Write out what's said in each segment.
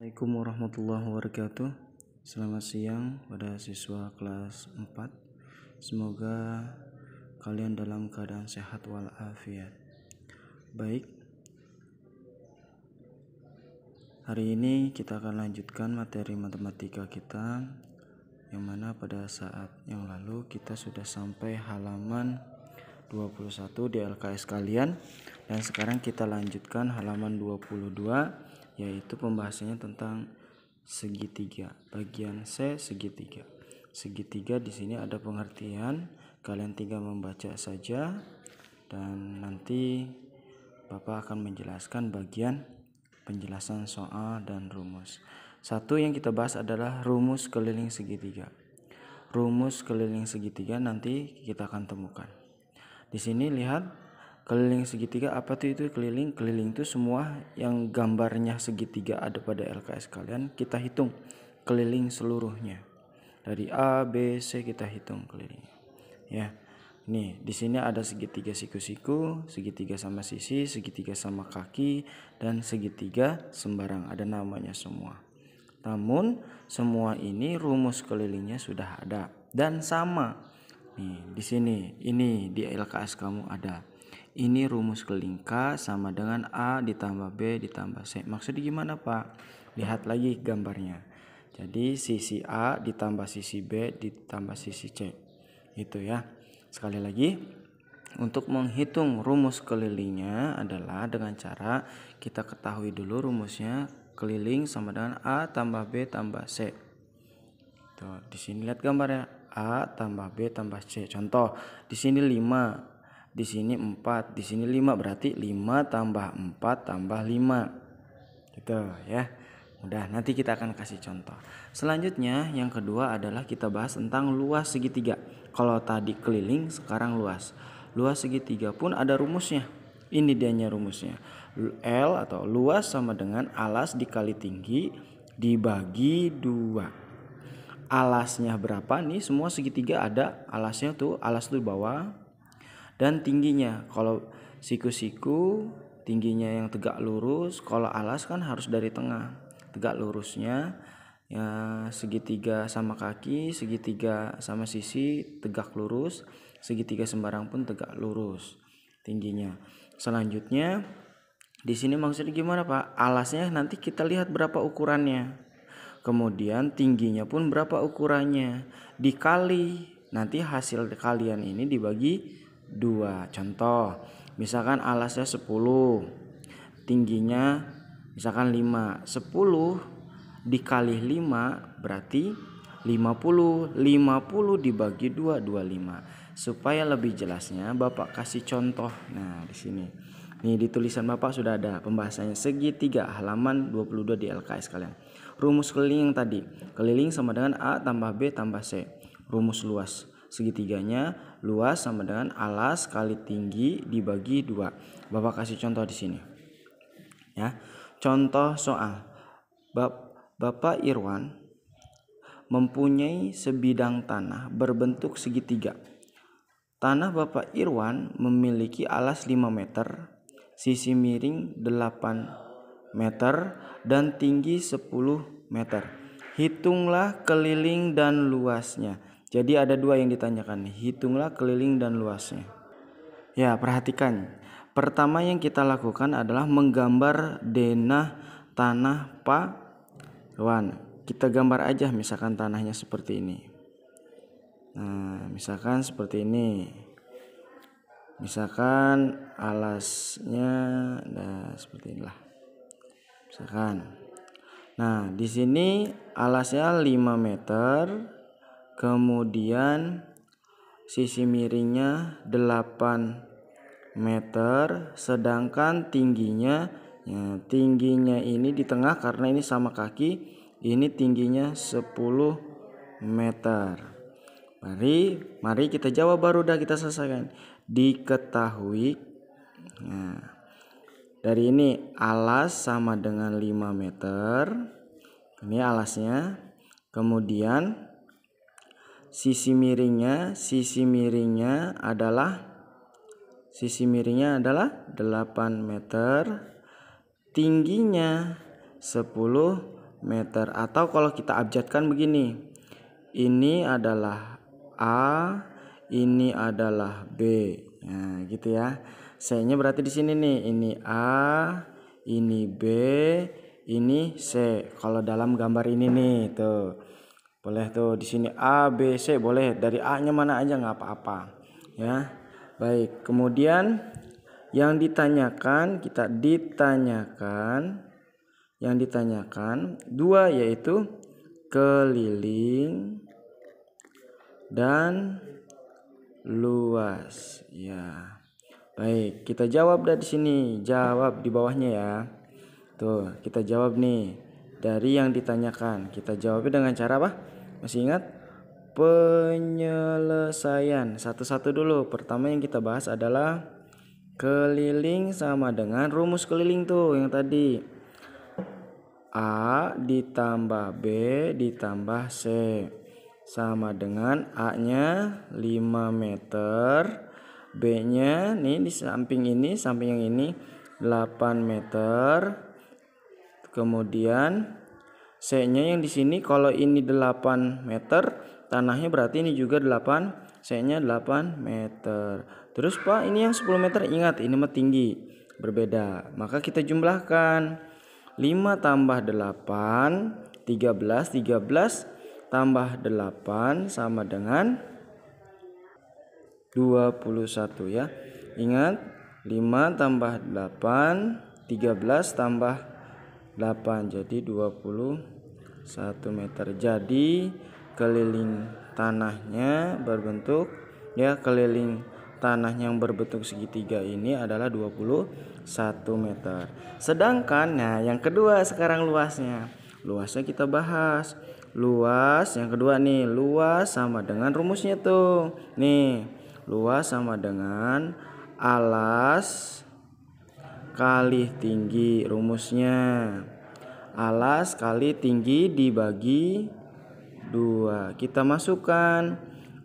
Assalamualaikum warahmatullahi wabarakatuh. Selamat siang pada siswa kelas 4. Semoga kalian dalam keadaan sehat walafiat. Baik, hari ini kita akan lanjutkan materi matematika kita, yang mana pada saat yang lalu kita sudah sampai halaman 21 di LKS kalian, dan sekarang kita lanjutkan halaman 22, yaitu pembahasannya tentang segitiga. Bagian C, segitiga. Segitiga di sini ada pengertian, kalian tinggal membaca saja dan nanti Bapak akan menjelaskan bagian penjelasan soal dan rumus. Satu yang kita bahas adalah rumus keliling segitiga. Rumus keliling segitiga nanti kita akan temukan. Di sini lihat keliling segitiga, apa tuh itu keliling? Keliling itu semua yang gambarnya segitiga ada pada LKS kalian, kita hitung keliling seluruhnya. Dari A, B, C kita hitung kelilingnya. Ya. Nih, di sini ada segitiga siku-siku, segitiga sama sisi, segitiga sama kaki, dan segitiga sembarang, ada namanya semua. Namun semua ini rumus kelilingnya sudah ada dan sama. Nih, di sini ini di LKS kamu ada. Ini rumus keliling K sama dengan A ditambah B ditambah C. Maksudnya gimana, Pak? Lihat lagi gambarnya. Jadi sisi A ditambah sisi B ditambah sisi C. Itu ya. Sekali lagi, untuk menghitung rumus kelilingnya adalah dengan cara kita ketahui dulu rumusnya. Keliling sama dengan A tambah B tambah C. Tuh, di sini lihat gambarnya, A tambah B tambah C. Contoh, di sini 5, di sini 4, di sini 5, berarti 5 tambah 4 tambah 5. Gitu ya. Udah, nanti kita akan kasih contoh. Selanjutnya yang kedua adalah kita bahas tentang luas segitiga. Kalau tadi keliling, sekarang luas. Luas segitiga pun ada rumusnya. Ini dianya rumusnya. L atau luas sama dengan alas dikali tinggi dibagi 2. Alasnya berapa nih? Semua segitiga ada alasnya tuh. Alas tuh di bawah. Dan tingginya, kalau siku-siku tingginya yang tegak lurus, kalau alas kan harus dari tengah. Tegak lurusnya ya segitiga sama kaki, segitiga sama sisi tegak lurus, segitiga sembarang pun tegak lurus tingginya. Selanjutnya di sini maksudnya gimana, Pak? Alasnya nanti kita lihat berapa ukurannya. Kemudian tingginya pun berapa ukurannya. Dikali nanti hasil kalian ini dibagi 2. Contoh, misalkan alasnya 10, tingginya misalkan 5. 10 dikali 5 berarti 50. 50 dibagi 2, 25. Supaya lebih jelasnya Bapak kasih contoh. Nah, di sini. Nih di tulisan Bapak sudah ada pembahasannya segitiga halaman 22 di LKS kalian. Rumus keliling yang tadi, keliling sama dengan A tambah B tambah C. Rumus luas segitiganya, luas sama dengan alas kali tinggi dibagi 2. Bapak kasih contoh di sini. Ya. Contoh soal. Bapak Irwan mempunyai sebidang tanah berbentuk segitiga. Tanah Bapak Irwan memiliki alas 5 meter, sisi miring 8 meter, dan tinggi 10 meter. Hitunglah keliling dan luasnya. Jadi ada 2 yang ditanyakan nih. Hitunglah keliling dan luasnya. Ya, perhatikan. Pertama yang kita lakukan adalah menggambar denah tanah Pak Irwan. Kita gambar aja misalkan tanahnya seperti ini. Nah, misalkan seperti ini. Misalkan alasnya seperti inilah. Misalkan. Nah, di sini alasnya 5 meter. Kemudian sisi miringnya 8 meter, sedangkan tingginya tingginya ini di tengah karena ini sama kaki, ini tingginya 10 meter. Mari kita jawab, baru dah kita selesaikan. Diketahui, nah, dari ini alas sama dengan 5 meter. Ini alasnya. Kemudian sisi miringnya adalah 8 meter. Tingginya 10 meter. Atau kalau kita abjadkan begini, ini adalah A, ini adalah B. Nah, gitu ya. C-nya berarti di sini nih, ini A, ini B, ini C. Kalau dalam gambar ini nih, tuh. Boleh tuh di sini A, B, C, boleh dari A-nya mana aja nggak apa-apa. Ya. Baik, kemudian yang ditanyakan, yang ditanyakan dua, yaitu keliling dan luas. Ya. Baik, kita jawab dari sini. Jawab di bawahnya ya. Tuh, kita jawab nih. Dari yang ditanyakan, kita jawabnya dengan cara apa? Masih ingat? Penyelesaian. Satu-satu dulu. Pertama yang kita bahas adalah keliling sama dengan rumus keliling tuh yang tadi. A ditambah B ditambah C sama dengan A-nya 5 meter, B-nya nih di samping yang ini 8 meter. Kemudian C-nya yang di sini, kalau ini 8 meter, tanahnya berarti ini juga 8, C-nya 8 meter. Terus Pak, ini yang 10 meter, ingat ini mah tinggi, berbeda. Maka kita jumlahkan 5 tambah 8, 13, 13 tambah 8 sama dengan 21 ya. Ingat, 5 tambah 8, 13 tambah 8, jadi 21 meter. Jadi keliling tanahnya berbentuk ya, keliling tanah yang berbentuk segitiga ini adalah 21 meter. Sedangkan nah yang kedua sekarang luasnya. Luasnya kita bahas. Luas yang kedua nih, luas sama dengan rumusnya tuh. Nih, luas sama dengan alas kali tinggi. Rumusnya alas kali tinggi dibagi 2. Kita masukkan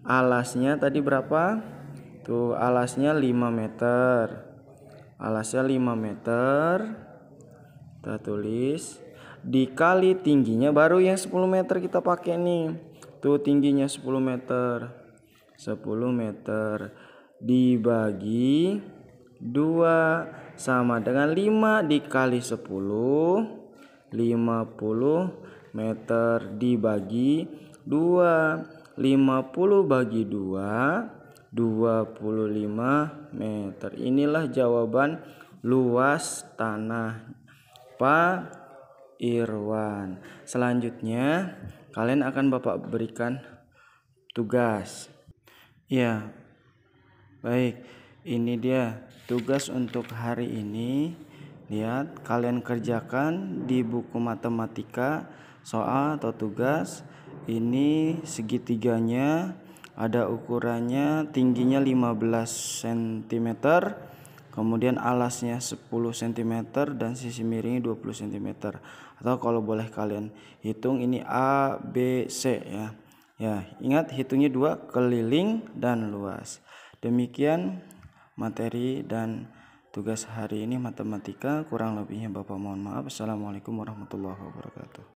alasnya tadi berapa? Tuh, alasnya 5 meter. Alasnya 5 meter. Kita tulis dikali tingginya, baru yang 10 meter kita pakai nih. Tuh tingginya 10 meter. 10 meter dibagi 2 sama dengan 5 dikali 10, 50 meter dibagi 2. 50 bagi 2, 25 meter. Inilah jawaban luas tanah Pak Irwan. Selanjutnya kalian akan Bapak berikan tugas. Ya, baik, ini dia tugas untuk hari ini. Lihat, kalian kerjakan di buku matematika soal atau tugas. Ini segitiganya ada ukurannya, tingginya 15 cm, kemudian alasnya 10 cm dan sisi miringnya 20 cm. Atau kalau boleh kalian hitung, ini A, B, C ya. Ya, ingat hitungnya 2, keliling dan luas. Demikian materi dan tugas hari ini matematika, kurang lebihnya Bapak mohon maaf. Assalamualaikum warahmatullahi wabarakatuh.